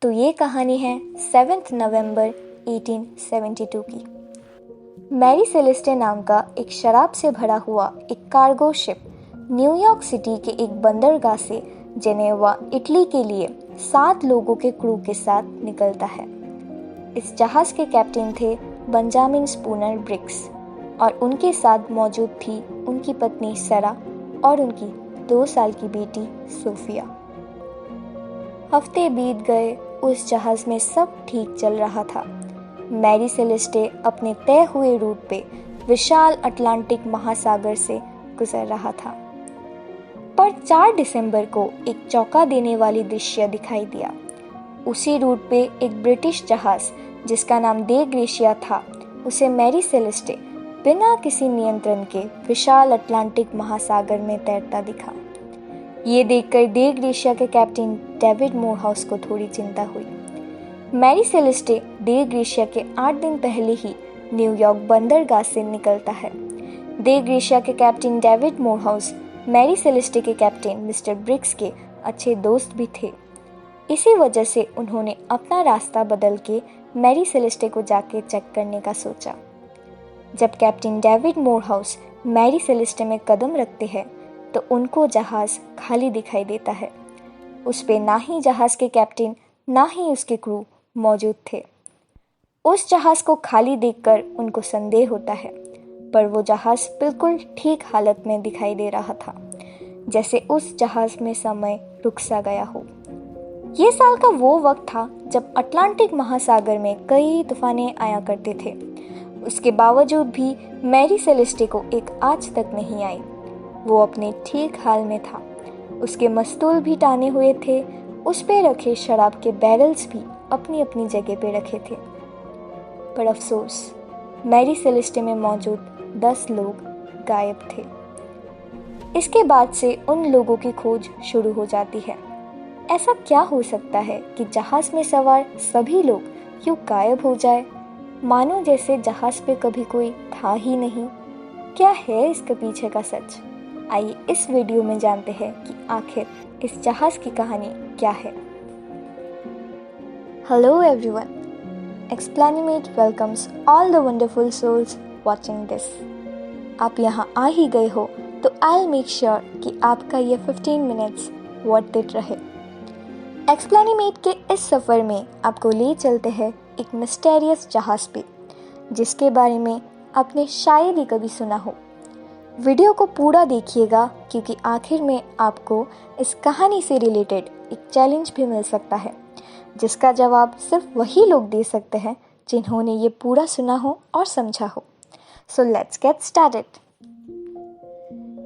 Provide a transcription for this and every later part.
तो ये कहानी है 7 नवंबर 1872 की। मैरी सेलेस्टे नाम का एक शराब से भरा हुआ एक कार्गो शिप न्यूयॉर्क सिटी के एक बंदरगाह से जेनेवा, इटली के लिए 7 लोगों के क्रू के साथ निकलता है। इस जहाज के कैप्टन थे बेंजामिन स्पूनर ब्रिग्स और उनके साथ मौजूद थी उनकी पत्नी सरा और उनकी 2 साल की बेटी सोफिया। हफ्ते बीत गए, उस जहाज में सब ठीक चल रहा था। मैरी सेलेस्टे अपने तय हुए रूट पे विशाल अटलांटिक महासागर से गुजर रहा था। पर 4 दिसंबर को एक चौंका देने वाली दृश्य दिखाई दिया। उसी रूट पे एक ब्रिटिश जहाज जिसका नाम दे ग्रेशिया था, उसे मैरी सेलेस्टे बिना किसी नियंत्रण के विशाल अटलांटिक महासागर में तैरता दिखा। ये देखकर दे ग्रेशिया के कैप्टन डेविड मोरहाउस को थोड़ी चिंता हुई। मैरी सेलेस्टे दे ग्रेशिया के 8 दिन पहले ही न्यूयॉर्क बंदरगाह से निकलता है। दे ग्रेशिया के captain David Morehouse Mary Celeste के कैप्टन मिस्टर ब्रिग्स के अच्छे दोस्त भी थे। इसी वजह से उन्होंने अपना रास्ता बदल के मैरी सेलेस्टे को जाके चेक करने का सोचा। जब captain David Morehouse Mary Celeste में कदम रखते हैं तो उनको जहाज खाली दिखाई देता है। उस पे ना ही जहाज के कैप्टन ना ही उसके क्रू मौजूद थे। उस जहाज को खाली देखकर उनको संदेह होता है, पर वो जहाज बिल्कुल ठीक हालत में दिखाई दे रहा था, जैसे उस जहाज में समय रुक सा गया हो। ये साल का वो वक्त था जब अटलांटिक महासागर में कई तूफानें आया करते थे। उसके बावजूद भी मैरी सेलेस्टे को एक आज तक नहीं आई। वो अपने ठीक हाल में था। उसके मस्तूल भी टाने हुए थे, उस पे रखे शराब के बैरल्स भी अपनी अपनी जगह पे रखे थे। पर अफसोस, मैरी सेलेस्टे में मौजूद 10 लोग गायब थे। इसके बाद से उन लोगों की खोज शुरू हो जाती है। ऐसा क्या हो सकता है कि जहाज में सवार सभी लोग यूं गायब हो जाए, मानो जैसे जहाज पे कभी कोई था ही नहीं। क्या है इसके पीछे का सच? आइए इस वीडियो में जानते हैं कि आखिर इस जहाज की कहानी क्या है। Hello everyone, Explainimate welcomes all the wonderful souls watching this. आप यहाँ आ ही गए हो तो आई मेक श्योर कि आपका ये 15 मिनट्स वर्थ इट रहे। एक्सप्लेनिमेट के इस सफ़र में आपको ले चलते हैं एक मिस्टीरियस जहाज पे, जिसके बारे में आपने शायद ही कभी सुना हो। वीडियो को पूरा देखिएगा, क्योंकि आखिर में आपको इस कहानी से रिलेटेड एक चैलेंज भी मिल सकता है, जिसका जवाब सिर्फ वही लोग दे सकते हैं जिन्होंने ये पूरा सुना हो और समझा हो। So let's get started.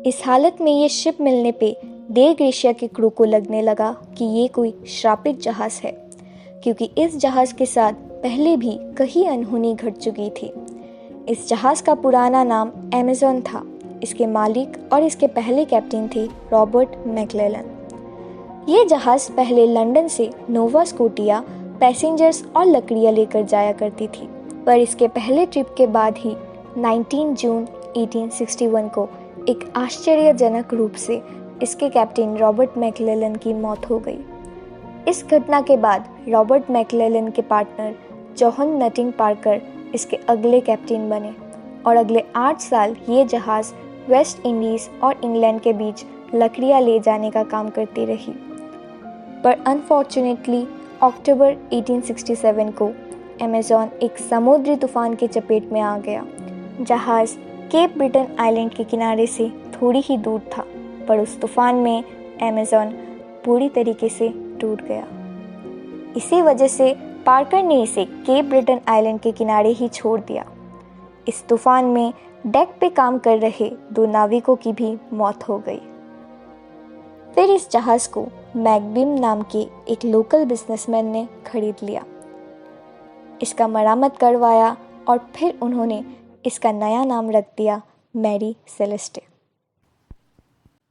इस हालत में ये शिप मिलने पे दे ग्रेशिया के क्रू को लगने लगा कि ये कोई श्रापित जहाज है, क्योंकि इस जहाज के साथ पहले भी कई अनहोनी घट चुकी थी। इस जहाज का पुराना नाम अमेज़न था। इसके मालिक और इसके पहले कैप्टन थे रॉबर्ट मैक्लेलन। ये जहाज पहले लंदन से नोवा स्कोटिया पैसेंजर्स और लकड़ियाँ लेकर जाया करती थी, पर इसके पहले ट्रिप के बाद ही 19 जून 1861 को एक आश्चर्यजनक रूप से इसके कैप्टन रॉबर्ट मैक्लेलन की मौत हो गई। इस घटना के बाद रॉबर्ट मैक्लेलन के पार्टनर जॉन नटिंग पार्कर इसके अगले कैप्टन बने और अगले 8 साल ये जहाज़ वेस्ट इंडीज़ और इंग्लैंड के बीच लकड़ियाँ ले जाने का काम करती रही। पर अनफॉर्चुनेटली अक्टूबर 1867 को अमेज़न एक समुद्री तूफान के चपेट में आ गया। जहाज़ केप ब्रिटन आइलैंड के किनारे से थोड़ी ही दूर था, पर उस तूफान में अमेज़न पूरी तरीके से टूट गया। इसी वजह से पार्कर ने इसे केप ब्रिटन आइलैंड के किनारे ही छोड़ दिया। इस तूफान में डेक पे काम कर रहे 2 नाविकों की भी मौत हो गई। फिर इस जहाज को मैकबिम नाम के एक लोकल बिजनेसमैन ने खरीद लिया, इसका मरम्मत करवाया और फिर उन्होंने इसका नया नाम रख दिया मैरी सेलेस्टे।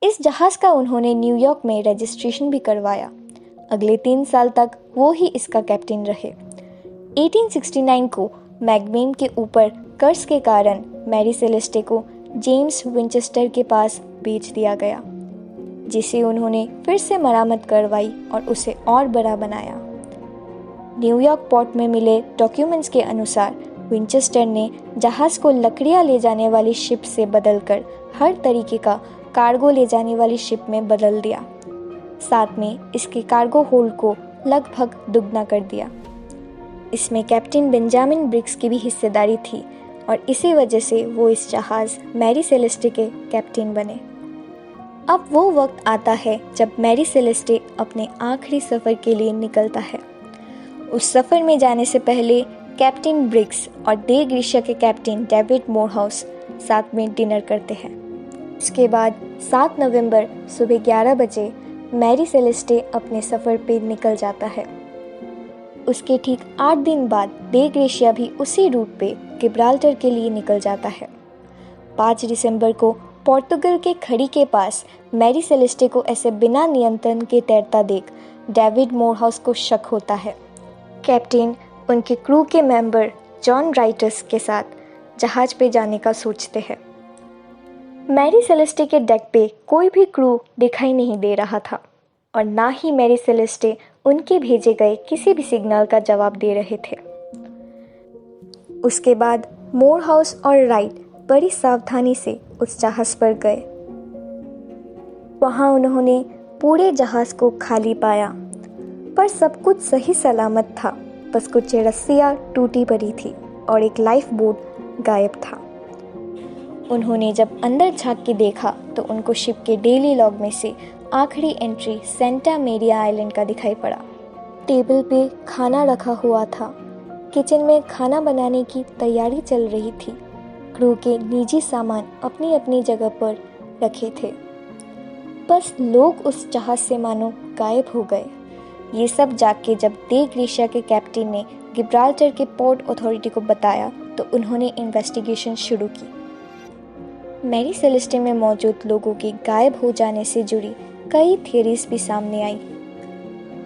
इस जहाज का उन्होंने न्यूयॉर्क में रजिस्ट्रेशन भी करवाया। अगले 3 साल तक वो ही इसका कैप्टन रहे। 1869 को मैकबिम के ऊपर कर्ज के कारण मैरी सेलेस्टे को जेम्स विंचेस्टर के पास बेच दिया गया, जिसे उन्होंने फिर से मरम्मत करवाई और उसे और बड़ा बनाया। न्यूयॉर्क पोर्ट में मिले डॉक्यूमेंट्स के अनुसार विंचेस्टर ने जहाज़ को लकड़ियाँ ले जाने वाली शिप से बदलकर हर तरीके का कार्गो ले जाने वाली शिप में बदल दिया। साथ में इसके कार्गो होल्ड को लगभग दुगना कर दिया। इसमें कैप्टन बेंजामिन ब्रिग्स की भी हिस्सेदारी थी और इसी वजह से वो इस जहाज़ मैरी सेलेस्टे के कैप्टन बने। अब वो वक्त आता है जब मैरी सेलेस्टे अपने आखिरी सफ़र के लिए निकलता है। उस सफ़र में जाने से पहले कैप्टन ब्रिग्स और डे ग्रीशिया के कैप्टन डेविड मोरहाउस साथ में डिनर करते हैं। इसके बाद 7 नवंबर सुबह 11 बजे मैरी सेलेस्टे अपने सफ़र पे निकल जाता है। उसके ठीक 8 दिन बाद डे ग्रीशिया भी उसी रूट पे गिब्राल्टर के लिए निकल जाता है। 5 दिसंबर को पोर्तुगल के खड़ी के पास मैरी सेलेस्टे को ऐसे बिना नियंत्रण के तैरता देख डेविड मोरहाउस को शक होता है। कैप्टन उनके क्रू के मेंबर जॉन राइटर्स के साथ जहाज पे जाने का सोचते हैं। मैरी सेलेस्टे के डेक पे कोई भी क्रू दिखाई नहीं दे रहा था और ना ही मैरी सेलेस्टे उनके भेजे गए किसी भी सिग्नल का जवाब दे रहे थे। उसके बाद मोरहाउस और राइट बड़ी सावधानी से उस जहाज पर गए। वहां उन्होंने पूरे जहाज को खाली पाया, पर सब कुछ सही सलामत था। बस कुछ रस्सियाँ टूटी पड़ी थी और एक लाइफ बोट गायब था। उन्होंने जब अंदर झांक के देखा तो उनको शिप के डेली लॉग में से आखिरी एंट्री सेंटा मेरिया आइलैंड का दिखाई पड़ा। टेबल पे खाना रखा हुआ था। किचन में खाना बनाने की तैयारी चल रही थी। क्रू के निजी सामान अपनी अपनी जगह पर रखे थे। बस लोग उस जहाज से मानो गायब हो गए। ये सब जाग के जब डे ग्रीशिया के कैप्टन ने गिब्राल्टर के पोर्ट अथॉरिटी को बताया तो उन्होंने इन्वेस्टिगेशन शुरू की। मैरी सेलेस्टे में मौजूद लोगों के गायब हो जाने से जुड़ी कई थियरीज भी सामने आई।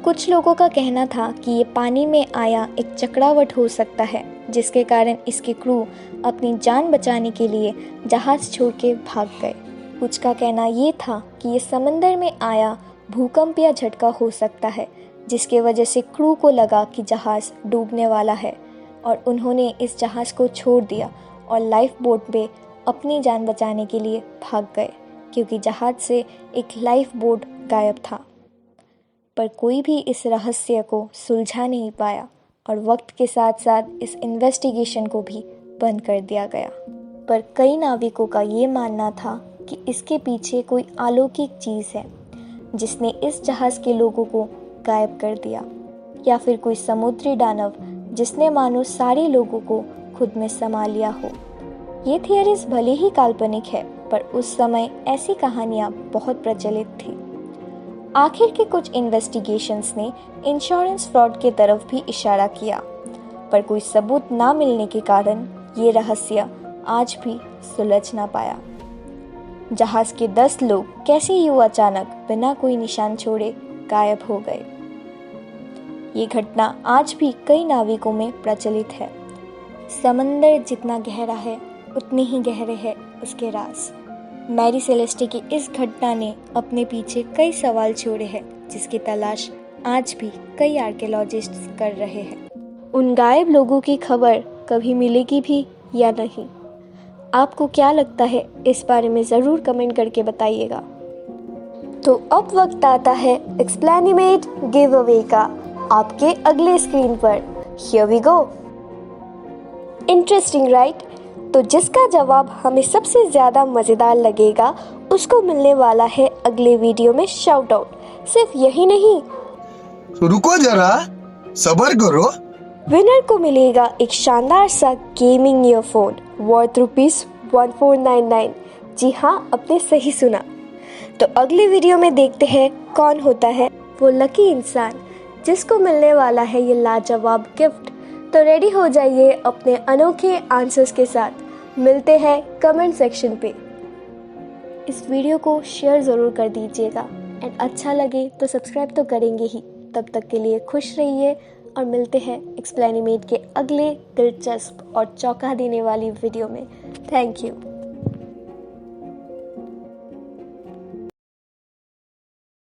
कुछ लोगों का कहना था कि ये पानी में आया एक चक्रवात हो सकता है, जिसके कारण इसके क्रू अपनी जान बचाने के लिए जहाज छोड़ के भाग गए। कुछ का कहना ये था कि ये समंदर में आया भूकंप या झटका हो सकता है, जिसके वजह से क्रू को लगा कि जहाज़ डूबने वाला है और उन्होंने इस जहाज़ को छोड़ दिया और लाइफ बोट में अपनी जान बचाने के लिए भाग गए, क्योंकि जहाज़ से एक लाइफ बोट गायब था। पर कोई भी इस रहस्य को सुलझा नहीं पाया और वक्त के साथ साथ इस इन्वेस्टिगेशन को भी बंद कर दिया गया। पर कई नाविकों का ये मानना था कि इसके पीछे कोई अलौकिक चीज़ है जिसने इस जहाज़ के लोगों को गायब कर दिया, या फिर कोई समुद्री दानव जिसने मानो सारे लोगों को खुद में समा लिया हो। ये थियरीज भले ही काल्पनिक है, पर उस समय ऐसी कहानियाँ बहुत प्रचलित थी। आखिर के कुछ इन्वेस्टिगेशंस ने इंश्योरेंस फ्रॉड के तरफ भी इशारा किया, पर कोई सबूत ना मिलने के कारण ये रहस्य आज भी सुलझ ना पाया। जहाज के 10 लोग कैसे यूं अचानक बिना कोई निशान छोड़े गायब हो गए। ये घटना आज भी कई नाविकों में प्रचलित है। समंदर जितना गहरा है उतने ही गहरे हैं उसके राज। मैरी सेलेस्टे की इस घटना ने अपने पीछे कई सवाल छोड़े हैं, जिसकी तलाश आज भी कई आर्कियोलॉजिस्ट्स कर रहे हैं। उन गायब लोगों की खबर कभी मिलेगी भी या नहीं, आपको क्या लगता है इस बारे में ज़रूर कमेंट करके बताइएगा। तो अब वक्त आता है एक्सप्लेनिमेट गिव अवे का आपके अगले स्क्रीन पर। Here we go. Interesting right? तो जिसका जवाब हमें सबसे ज़्यादा मज़ेदार लगेगा उसको मिलने वाला है अगले वीडियो में शाउट आउट। सिर्फ यही नहीं, तो रुको जरा, सब्र करो। विनर को मिलेगा एक शानदार सा गेमिंग ईयरफोन वर्थ ₹1499। जी हाँ, आपने सही सुना। तो अगले वीडियो में देखते हैं कौन होता है वो लकी इंसान जिसको मिलने वाला है ये लाजवाब गिफ्ट। तो रेडी हो जाइए अपने अनोखे आंसर्स के साथ। मिलते हैं कमेंट सेक्शन पे। इस वीडियो को शेयर ज़रूर कर दीजिएगा एंड अच्छा लगे तो सब्सक्राइब तो करेंगे ही। तब तक के लिए खुश रहिए और मिलते हैं एक्सप्लेनिमेट के अगले दिलचस्प और चौंका देने वाली वीडियो में। Thank you.